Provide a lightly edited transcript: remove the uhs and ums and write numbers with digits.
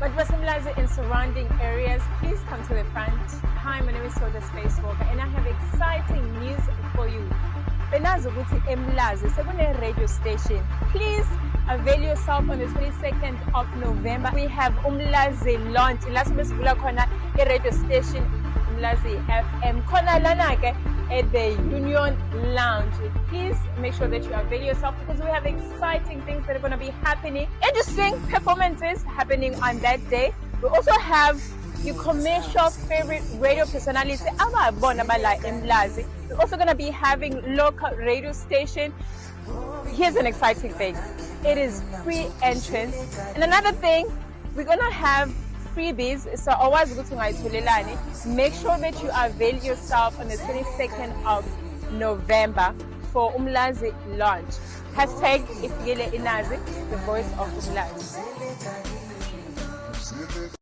But Basimlazi in surrounding areas, please come to the front. Hi, my name is Soda Spacewalker and I have exciting news for you. Benazi ukuthi eMlazi sekune radio station. Please avail yourself on the 22nd of November. We have Umlazi launch. Last besivula khona radio station Umlazi FM. Khona lana ke at the Union Lounge. Please make sure that you avail yourself because we have exciting things that are going to be happening. Interesting performances happening on that day. We also have your commercial favorite radio personality. We're also going to be having local radio station. Here's an exciting thing. It is free entrance. And another thing, we're going to have freebies. So always go to my Tulelani. Make sure that you avail yourself on the 22nd of November for Umlazi launch. Hashtag Ifigele Inazi, the voice of Umlazi.